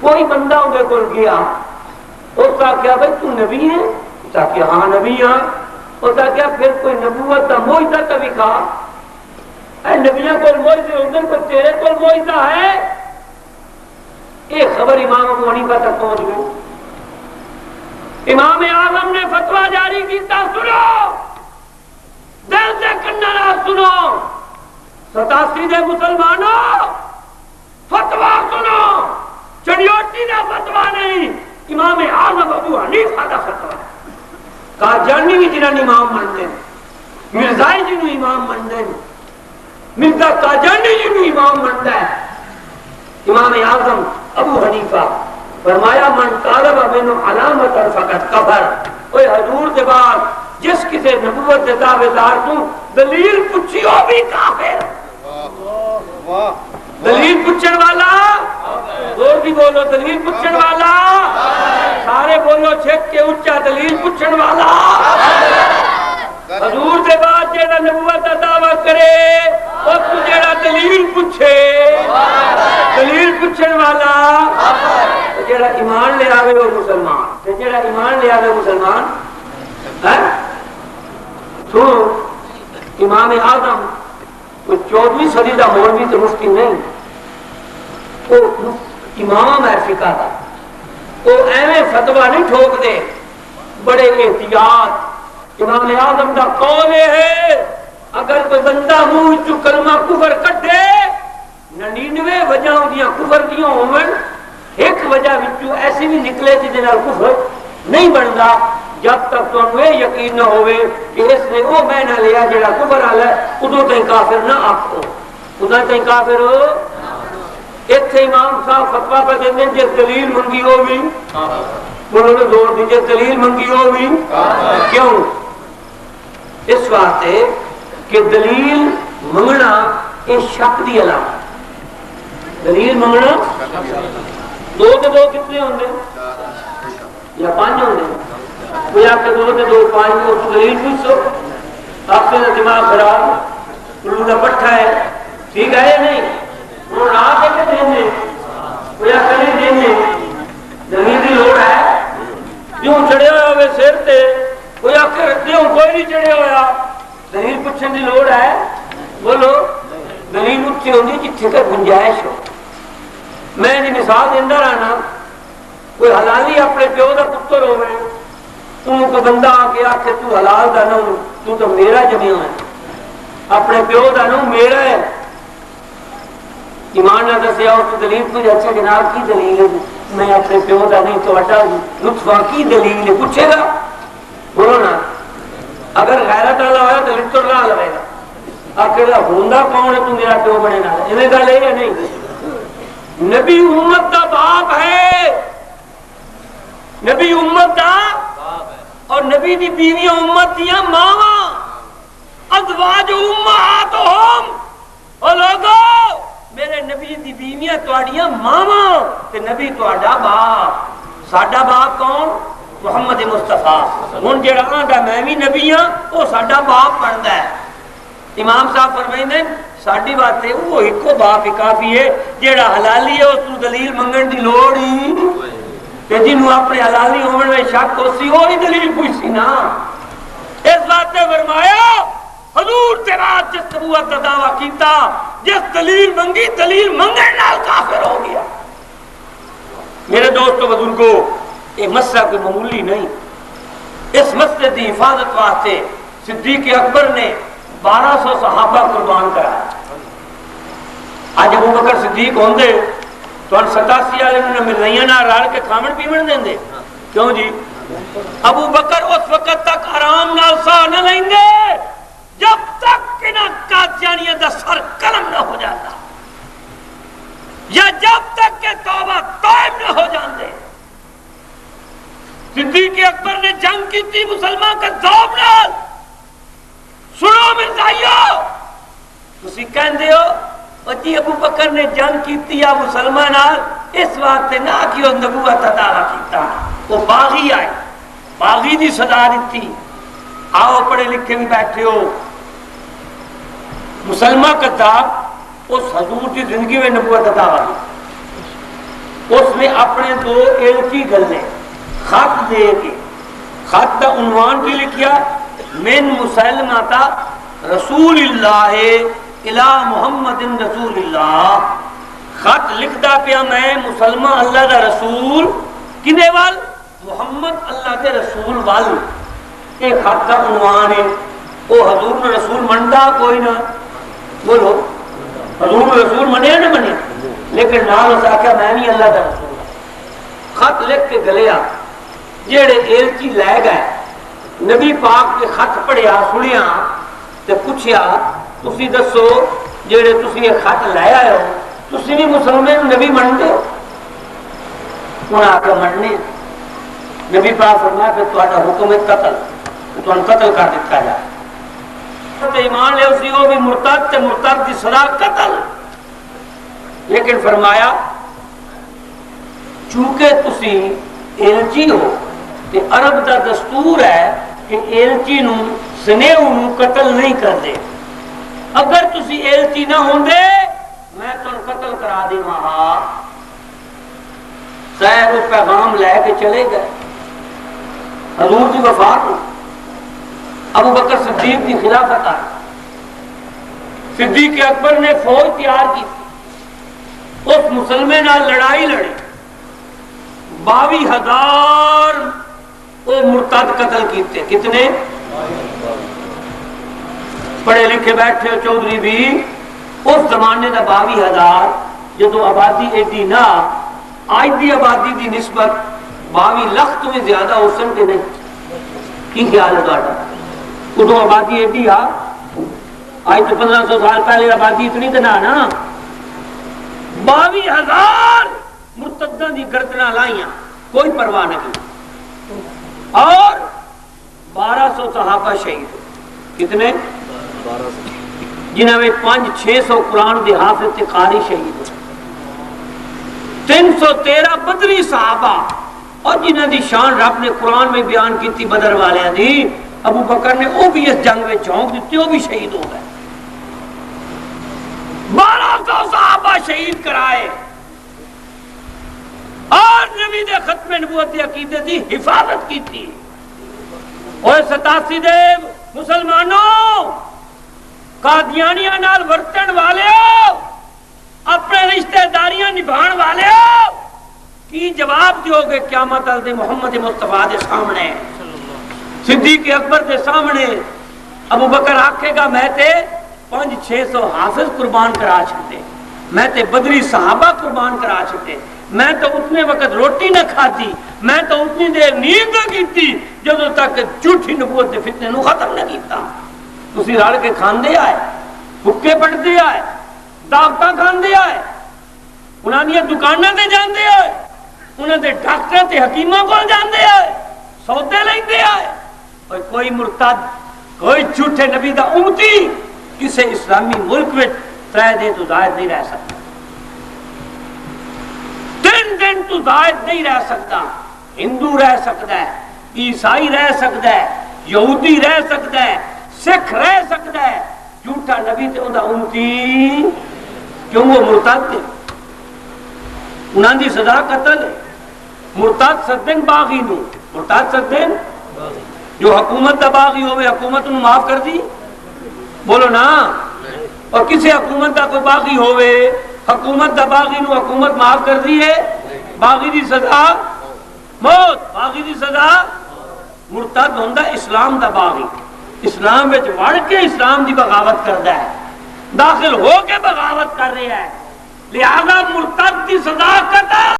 کوئی بندہ اندر کو گیا، اس آخیا بھائی تو نبی ہے؟ اس آخیا ہاں نبی ہاں۔ اس آخیا پھر کوئی نبوت کا معجزہ کا دکھا، اے نبیوں کو معجزے ہوندے کو تیرے کو معجزہ ہے؟ یہ خبر امام ابو حنیفہ تک پہنچ گئی۔ امام اعظم نے فتویٰ جاری کیتا، سنو دل سے کننا سنو، 87 دے مسلمانوں فتویٰ سنو، چڑیوٹی کا فتویٰ نہیں، امام اعظم ابو حنیفہ کا فتویٰ ہے۔ قادیانی بھی جنہوں نے امام منتے ہیں، مرزائی جنہوں امام منتے ہیں، مرزا قادیانی جنہوں امام منتا ہے۔ امام اعظم ابو حنیفہ فرمایا من طالب منو علامت فقط کفر، اوے حضور کے بعد جس کسی نبوت کے دعوے دار تو دلیل پوچھی ہو بھی کافر۔ دلیل پوچھن والا اور بھی بولو، دلیل پوچھن والا سارے بولو چھک کے اونچا، دلیل پوچھن والا حضور کے بعد جیڑا نبوت کا دعویٰ کرے اور تو جیڑا دلیل پوچھے، دلیل پوچھن والا جیڑا ایمان لے آوے وہ مسلمان، جیڑا ایمان لے آوے مسلمان۔ سنو امام اعظم 14ویں صدی کا مولوی تو مفتی نہیں، وہ امام ہے فقہ کا، وہ ایویں فتویٰ نہیں ٹھوک دے، بڑے احتیاط۔ امام اعظم کا قول ہے اگر کوئی بندہ منہ چ کلمہ کفر کڈے 99 وجہ دیاں کفر دیاں ہون، ایک وجہ وچوں ایسی بھی نکلے جس نال کفر نہیں بندا، جب تک تمہیں یہ یقین نہ ہوئے کہ اس نے وہ معنی لیا جڑا کفر والا ہے، ادوں تک کافر نہ آکھو، ادوں تک کافر ہو۔ اتنے امام صاحب فتویٰ پہ دیندے جس دلیل منگی ہوگی، انہوں نے زور دی جس دلیل منگی ہوگی، کیوں؟ اس واسطے کہ دلیل منگنا یہ شک دی علامت، دلیل منگنا دو کے دو کتنے ہوندے یا 5 ہوندے؟ کوئی آپ کے 2 کے 2 5 کو دلیل پوچھو، آپ کا دماغ خراب الو کا پٹھا ہے، ٹھیک ہے یا نہیں؟ وہ نہ کے دینے کوئی آپ نہیں دینے، دلیل کی لوڑ ہے؟ کیوں چڑھے ہوئے ہوئے سر تے کوئی آپ کے رکھتے ہو، کوئی نہیں چڑھے ہوا، دلیل پوچھنے کی لوڑ ہے؟ بولو دلیل اچھی ہوگی جتنے کا گنجائش ہو۔ میں نے مثال دینا رہنا، کوئی حلالی اپنے پیو کا پتر ہوئے، تم کو بندہ آ کے آخے تو حلال دا نہ تو میرا جمیا ہے، اپنے پیو دا نہ میرا ہے، ایمان نہ دسیا اور تو دلیل کچھ اچھا جناب کی دلیل ہے؟ میں اپنے پیو دا نہیں تو اٹا لطفہ کی دلیل ہے؟ پوچھے گا؟ بولو نا، اگر غیرت والا ہوا تو لطر نہ لگے گا، آخر ہوندا کون ہے تو میرا پیو بنے نہ، انہیں گل ہے یا نہیں؟ نبی امت دا باپ ہے، نبی امت دا اور نبی دی بیویاں امت دیاں ماواں، ازواج امہاتہم، او لوگو میرے نبی دی بیویاں تواڈیاں ماواں تے نبی تواڈا باپ۔ ساڈا باپ کون؟ محمد مصطفیٰ۔ ہن جڑا آندا میں بھی نبی ہاں او ساڈا باپ بندا ہے۔ امام صاحب فرمائندے ساڈی بات ہے وہ ایکو باپ ہی کافی ہے، جڑا حلالی ہے اس کو دلیل منگن دی لوڑ ہی کہ جنہوں اپنے حلالی ہونے میں شک ہو سی وہی دلیل پوچھی نا۔ اس بات نے فرمایا حضور تیرات جس نبوت کا دعویٰ کیتا، جس دلیل منگی دلیل منگن نال کافر ہو گیا۔ میرے دوستو بزرگو، یہ مسئلہ کوئی معمولی نہیں، اس مسئلے کی حفاظت واسطے صدیق اکبر نے 1200 صحابہ قربان کرایا۔ آج ابو بکر صدیق ہوندے تو 87 والے نے ملائیاں نہ رل کے کھاون پیون دیندے، کیوں جی؟ ابو بکر اس وقت تک آرام نال ساہ نہ لیندے جب تک انہاں قادیانیاں دا سر قلم نہ ہو جاتا، یا جب تک کہ توبہ طائب نہ ہو جاندے۔ صدیق اکبر نے جنگ کی تھی مسلمان کا ذوب نال۔ سنو مرزائیو، تسی کہندے ہو جی ابو بکر نے جنگ کیتی یا مسلمان نال، اس واسطے نہ کہ وہ نبوت دا دعویٰ کیتا، وہ باغی آئے، باغی دی سزا دیتی۔ آؤ پڑھے لکھے بھی بیٹھے ہو، مسلمان کتاب اس حضور کی زندگی میں نبوت دا دعویٰ، اس نے اپنے دو ایلچی گلے خط دے کے خط کا عنوان کی لکھیا من مسلمہ رسول اللہ الہ محمد رسول اللہ. خط لکھدا پیا میں مسلمہ اللہ دا رسول کنے وال محمد اللہ دے رسول وال. یہ خط کا عنوان ہے. وہ حضور نے رسول منتا کوئی نہ بولو حضور نے رسول منیا نہ منیا لیکن نال اس آخیا میں بھی اللہ دا رسول. خط لکھ کے گلیا جیڑے ایلچی لے گئے نبی پاک کے خط پڑھیا سنیا تے پوچھیا تسی دسو جیڑے تسی یہ خط لے آئے ہو تسی بھی مسلمان نبی منتے ہو؟ انہاں آکے مننے. نبی پاک فرمایا کہ تہاڈا حکم ہے قتل تہاڈا قتل کر دتا جائے. تے ایمان لے اسی وہ بھی مرتد تے مرتد دی سزا قتل. لیکن فرمایا چونکہ تسی ایلچی ہو تے عرب دا دستور ہے کہ ایلچی نو سنیو نو قتل نہیں کر دے. اگر تسی ایلچی نہ ہوندے میں تن قتل کرا دی وہاں. خیر وہ پیغام لے کے چلے گئے. حضور کی وفات ہو ابو بکر صدیق کی خلافت آئی. صدیق اکبر نے فوج تیار کی تھی. اس مسلمے نال لڑائی لڑی 22,000 وہ مرتد قتل کیتے. کتنے پڑھے لکھے بیٹھے چودھری بھی اس زمانے دا 22,000 جدو آبادی ایڈی نہ آج دی آبادی دی نسبت 22 لاکھ تو زیادہ ہو سکتے نہیں. کی خیال ہے تھوڑا؟ ادو آبادی ایڈی آ آج تو 1500 سال پہلے آبادی اتنی تو نہ نا. 22,000 مرتداں دی گردناں لائیاں کوئی پرواہ نہ کی اور 1200 صحابہ شہید. کتنے؟ جنہاں میں 500-600 قرآن دے حافظ تے قاری شہید. 313 بدری صحابہ اور جنہاں دی شان رب نے قرآن میں بیان کی تھی بدر والے دی. ابو بکر نے وہ بھی اس جنگ میں جھونک دیتے وہ بھی شہید ہو گئے. 1200 صحابہ شہید کرائے اور نبی دے ختم نبوت دی عقیدے دی حفاظت کی تھی. اور 87 دے مسلمانوں قادیانیاں نال ورتن والے ہو اپنے رشتہ داریاں نبھان والے ہو کی جواب دیو گے قیامت دے محمد مصطفیٰ دے سامنے صدیق اکبر دے سامنے. ابو بکر آکھے گا میں تے 500-600 حافظ قربان کرا چھتے میں تے بدری صحابہ قربان کرا چھتے میں تو اتنے وقت روٹی نہ کھاتی میں تو اتنی دیر نیند نہ کیتی جدو تک جھوٹی نبوت دے فتنے نو ختم نہ کیتا. تسی رل کے کھاندے آئے بھکے پڑتے آئے دعوتاں کھاندے آئے انہاں دی دکاناں تے جاندے آئے انہاں دے ڈاکٹر تے حکیماں کول جاندے آئے سودے لیندے آئے. اور کوئی مرتد کوئی جھوٹے نبی دا امتی کسے اسلامی ملک میں 3 دن تو زائد نہیں رہ سکتا. 3 دن تو زائد نہیں رہ سکتا. ہندو رہ سکتا ہے عیسائی رہ سکتا ہے یہودی رہ سکتا ہے سکھ رہ سکتا ہے. جھوٹا نبی تے اوندا امتی کیوں وہ مرتد ہے انہاں دی سزا قتل ہے. مرتد سدن باغی نو مرتد سدن جو حکومت دا باغی ہوئے حکومت انہوں معاف کر دی بولو نا. اور کسی حکومت دا کوئی باغی ہوئے حکومت دا باغی نو حکومت معاف کر دی ہے. باغی دی سزا موت. باغی دی سزا مرتد ہوندہ اسلام دا باغی اسلام وچ وڑ کے اسلام دی بغاوت کردا ہے داخل ہو کے بغاوت کر رہا ہے لہذا مرتد دی سزا قتل.